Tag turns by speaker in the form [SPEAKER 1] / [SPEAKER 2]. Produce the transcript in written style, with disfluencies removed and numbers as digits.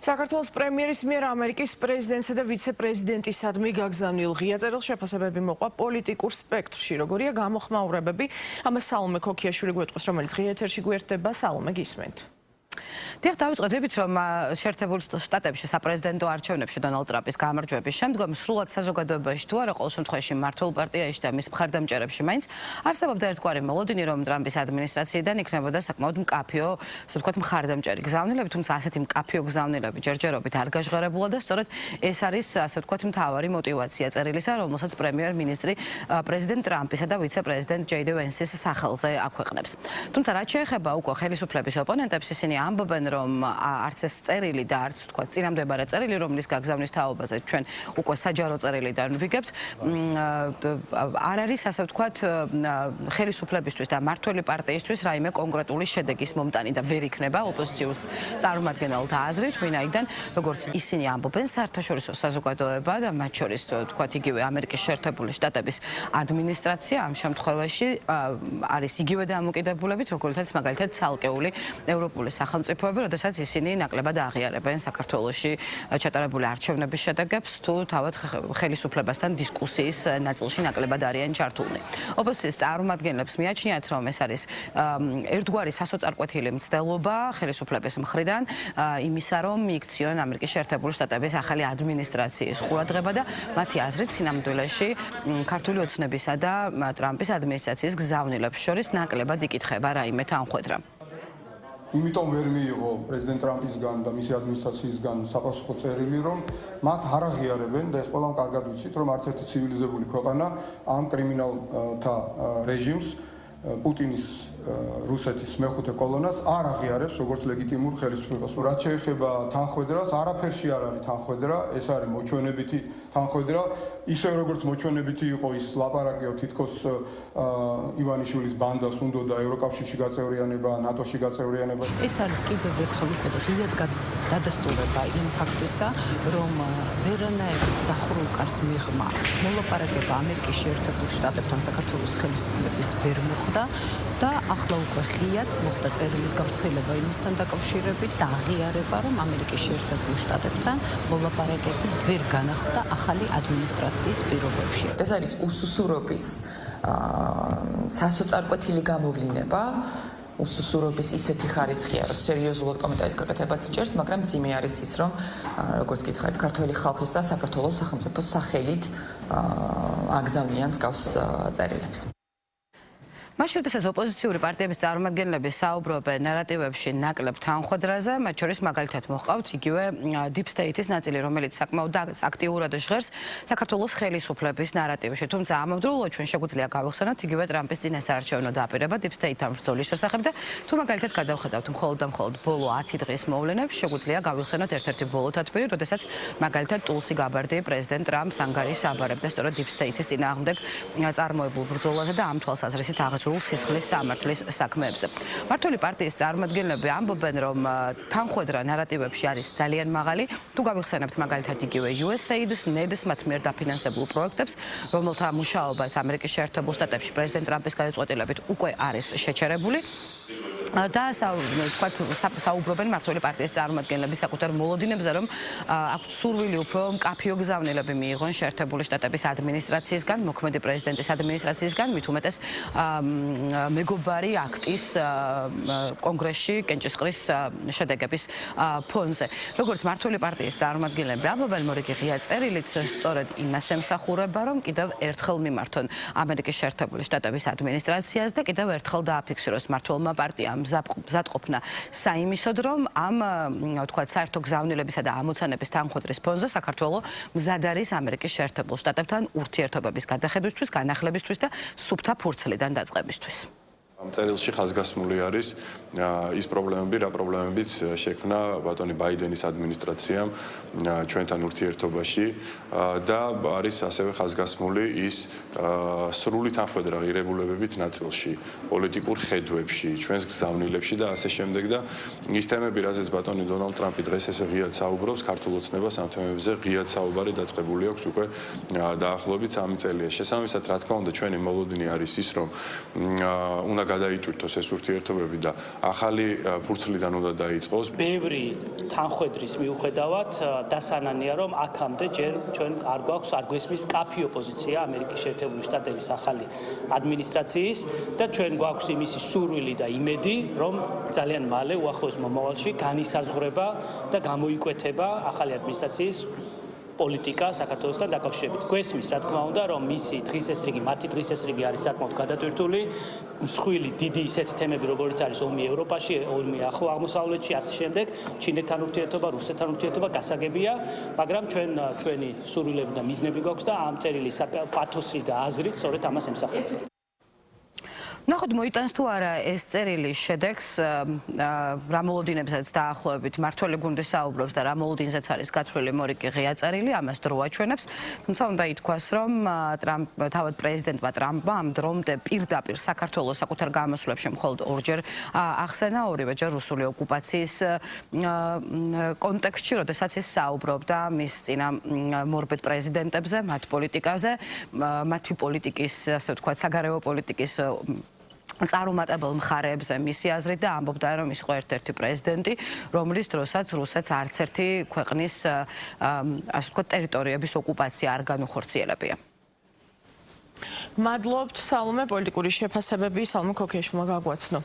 [SPEAKER 1] საქართველოს პრემიერის მიერ ამერიკის პრეზიდენტსა და ვიცე-პრეზიდენტისადმი გაგზავნილ ღია წერილ შეფასებები მოყვა პოლიტიკურ სპექტრში. როგორია გამოხმაურებები? ამას სალომე ქოქიაშვილი გვეტყვის, რომელიც ღია ეთერში გვერდება. სალომე, გისმენთ.
[SPEAKER 2] დიახ, დავიწყოთ, რომ შეერთებულ შტატებში საპრეზიდენტო არჩევნებში დონალდ ტრამპის გამარჯვების შემდგომ სრულად საზოგადოებაში თუ არა ყოველ შემთხვევაში მმართველ პარტიაში და მის მხარდამჭერებში მაინც არსებობდა ერთგვარი მოლოდინი, რომ ტრამპის ადმინისტრაციიდან იქნებოდა საკმაოდ მკაფიო, ასე ვთქვათ, მხარდამჭერი გზავნილები, თუმცა ასეთი მკაფიო გზავნილები ჯერჯერობით არ გაჟღერებულა და სწორედ ეს არის, ასე ვთქვათ, მთავარი мотиваცია წერილისა, რომელსაც პრემიერ-მინისტრი პრეზიდენტ ტრამპისა და ვიცე-პრეზიდენტ ჯეი დი ვენსის სახელზე აქვეყნებს. თუმცა რაც შეეხება უკვე ხელისუფლების ოპონენტებს, ისინი ამბობენ, რომ არც ეს წერილი და არც ვთქვათ წინამდებარე წერილი, რომლის გაგზავნის თაობაზე ჩვენ უკვე საჯარო წერილიდან ვიგებთ, არ არის, ასე ვთქვათ, ხელისუფლებისთვის და მმართველი პარტიისთვის რაიმე კონკრეტული შედეგის მომტანი და ვერ იქნება ოპოზიციოს წარმომადგენელთა აზრით, ვინაიდან როგორც ისინი ამბობენ, საერთაშორისო საზოგადოება და მათ შორის ვთქვათ იგივე ამერიკის შეერთებული შტატების ადმინისტრაცია ამ შემთხვევაში არის იგივე დამოკიდებულებით, როგორიცაც მაგალითად ცალკეული ევროპული სახელმწიფოები, როდესაც ისინი ნაკლებად აღიარებენ საქართველოში ჩატარებული არჩევნების შედეგებს, თუ თავად ხელისუფლებასთან დისკუსიის ნაწილში ნაკლებად არიან ჩართულნი. ოპოზიციის წარმომადგენლებს მიაჩნიათ, რომ ეს არის ერთგვარი სასოწარკვეთილი მცდელობა ხელისუფლების მხრიდან იმისა, რომ მიიქციონ ამერიკის შეერთებული შტატების ახალი ადმინისტრაციის ყურადღება და მათი აზრით სინამდვილეში ქართული ოცნებისა და ტრამპის ადმინისტრაციის გზავნილებს შორის ნაკლებად იკითხება რაიმე თანხვედრა.
[SPEAKER 3] იმიტომ ვერ მიიღო პრეზიდენტ ტრამპისგან და მისი ადმინისტრაციისგან საპასუხო წერილი, რომ მათ არ აღიარებენ და ეს ყველამ კარგად ვიცით, რომ არც ერთი ცივილიზებული ქვეყანა ამ კრიმინალთა რეჟიმს პუტინის რუსეთის მეხუთე კოლონას არ აღიარებს როგორც ლეგიტიმურ ხელისუფლებას. რაც შეეხება თანხვედრას, არაფერში არ არის თანხვედრა, ეს არის მოჩვენებითი თანხვედრა, ისე როგორც მოჩვენებითი იყო ის ლაპარაკიო თითქოს ივანიშვილის ბანდას უნდოდა ევროკავშირში გაწევრიანება, ნატოში გაწევრიანება.
[SPEAKER 4] ეს არის კიდევ ერთხელ უკვე ღიად დადასტურება იმ ფაქტისა, რომ ვერანაირ დახურულ კარს მიღმა მოლაპარაკება ამერიკის შეერთებულ შტატებთან საქართველოს ხელისუფლების ვერ მოხდა და ახლა უკვე ღიად მოხდა წერილის გავრცელება იმასთან დაკავშირებით და აღიარება, რომ ამერიკის შეერთებულ შტატებთან მოლაპარაკება ვერ განახლდა ახალი ადმინისტრაციის პირობებში.
[SPEAKER 5] ეს არის უსუსურობის სასოწარკვეთილი გამოვლინება, უსუსურობის ისეთი ხარისხია, რომ სერიოზულად კომენტარის გაკეთებაც ჭერს, მაგრამ ძიმე არის ის, რომ როგორც გითხარით, ქართველი ხალხის და საქართველოს სახელმწიფოს სახელით აგზავნიან მსგავს წერილებს.
[SPEAKER 2] მაშინ როდესაც ოპოზიციური პარტიების წარმომადგენლები საუბრობენ ნარატივებში ნაკლებ თანხვედრაზე, მათ შორის მაგალითად მოჰყავთ იგივე Deep State-ის ნაწილი, რომელიც საკმაოდ აქტიურად ჟღერს საქართველოს ხელისუფლების ნარატივში. თუმცა ამავდროულად ჩვენ შეგვიძლია გავიხსენოთ იგივე ტრამპის წინასაარჩევნო დაპირება Deep State-თან ბრძოლის შესახებ და თუ მაგალითად გადავხედავთ მხოლოდ და მხოლოდ ბოლო 10 დღის მოვლენებს, შეგვიძლია გავიხსენოთ ერთ-ერთი ბოლო თათბირი, როდესაც მაგალითად ტულსი გაბარდი პრეზიდენტ ტრამპს ანგარიშს აბარებდა სწორედ Deep State-ის წინააღმდეგ წარმოებულ ბრძოლაზე და ამ თვალსაზრისით აღწევს სისხლის სამართლის საქმეებზე. მმართველი პარტიის წარმომადგენლები ამბობენ, რომ თანხვედრა ნარატივებში არის ძალიან მაღალი. თუ გავიხსენებთ მაგალითად იგივე USAID-ს, NED-ს მათ მიერ დაფინანსებულ პროექტებს, რომელთა მუშაობაც ამერიკის შეერთებულ შტატებში პრეზიდენტ ტრამპის გადაწყვეტილებით უკვე არის შეჩერებული. და ვთქვათ, საუბრობენ მმართველი პარტიის წარმომადგენლები საკუთარ მოლოდინებზე, რომ აქვთ სურვილი უფრო მკაფიო გზავნილები მიიღონ შეერთებული შტატების ადმინისტრაციისგან, მოქმედი პრეზიდენტის ადმინისტრაციისგან, მით უმეტეს მეგობარი აქტის კონგრესში კენჭისყრის შედეგების ფონზე. როგორც მმართველი პარტიის წარმომადგენლები ამბობენ, მორიგი ღია წერილიც სწორედ იმას ემსახურება, რომ კიდევ ერთხელ მიმართონ ამერიკის შეერთებული შტატების ადმინისტრაციას და კიდევ ერთხელ დააფიქსიროს მმართველმა პარტიამ მზადყოფნა საიმისოდ, რომ ამ ვთქვათ საერთო გზავნილებისა და ამოცანების თანხვედრის ფონზე საქართველო მზად არის ამერიკის შეერთებულ შტატებთან ურთიერთობების გადახედვისთვის, განახლებისთვის და სუფთა ფურცლიდან დაწყებისთვის.
[SPEAKER 6] ამ წერილში ხაზგასმული არის ის პრობლემები, რა პრობლემებიც შექმნა ბატონი ბაიდენის ადმინისტრაციამ ჩვენთან ურთიერთობაში და არის ასევე ხაზგასმული ის სრული თანხვედრა ღირებულებებით ნაწილში, პოლიტიკურ ხედვებში, ჩვენს გზავნილებში და ასე შემდეგ და ის თემები, რაზეც ბატონი დონალდ ტრამპი დღეს ესე ღიად საუბრობს, ქართულ ოცნებას ამ თემებზე ღიად საუბარი დაწყებული აქვს უკვე დაახლოებით 3 წელია. შესაბამისად, რა თქმა უნდა, ჩვენი მოლოდინი არის ის, რომ უნდა გადაიტვირთოს ეს ურთიერთობები და ახალი ფურცლიდან უნდა დაიწყოს.
[SPEAKER 7] ბევრი თანხwebdriver მიუხედავად დასანანია რომ აქამდე ჯერ ჩვენ არ გვაქვს არ გვესმის კაფე ოპოზიცია ამერიკის შეერთებული შტატების ახალი ადმინისტრაციის და ჩვენ გვაქვს იმისი სურვილი და იმედი რომ ძალიან მალე უახლოეს მომავალში განისაზღვრება და გამოიკვეთება ახალი ადმინისტრაციის პოლიტიკა საქართველოსთან დაკავშირებით. გვესმის რა თქმა უნდა რომ მისი დღესასრიგი, მათი დღესასრიგი არის საკმაოდ გადატვირთული, მსხვილი დიდი ისეთი თემები როგორც არის ომი ევროპაში, ომი ახლო აღმოსავლეთში, ასე შემდეგ, ჩინეთთან ურთიერთობა, რუსეთთან ურთიერთობა გასაგებია, მაგრამ ჩვენი სურვილები და მიზნები გვაქვს და ამ წერილის პათოსი და აზრით სწორედ ამას ემსახურება.
[SPEAKER 2] ნახოთ მოიტანს თუ არა ეს წერილი შედეგს რა მოლოდინებსაც დაახლოებით მართველი გუნდი საუბრობს და რა მოლოდინზეც არის გათვლილი მორიკი ღია წერილი, ამას დრო აჩვენებს. თუმცა უნდა ითქვას, რომ თავად პრეზიდენტმა ტრამპმა ამ დრომდე პირდაპირ საქართველოს საკუთარ გამოსვლებში მხოლოდ ორჯერ ახსენა, ორივეჯერ რუსული ოკუპაციის კონტექსტში, როდესაც ის საუბრობდა მის წინა მორბედ პრეზიდენტებზე, მათ პოლიტიკაზე, მათი პოლიტიკის, ასე ვთქვათ, საგარეო პოლიტიკის წარუმატებელ მხარეებზე მისი აზრით და ამბობდა რომ ის იყო ერთ-ერთი პრეზიდენტი, რომლის დროსაც რუსეთს არც ერთი ქვეყნის ასე ვთქვათ ტერიტორიების ოკუპაცია არ განუხორციელებია.
[SPEAKER 1] მადლობთ სალომე, პოლიტიკური შეფასებები სალომე ქოქიაშვილმა გაგვაცნო.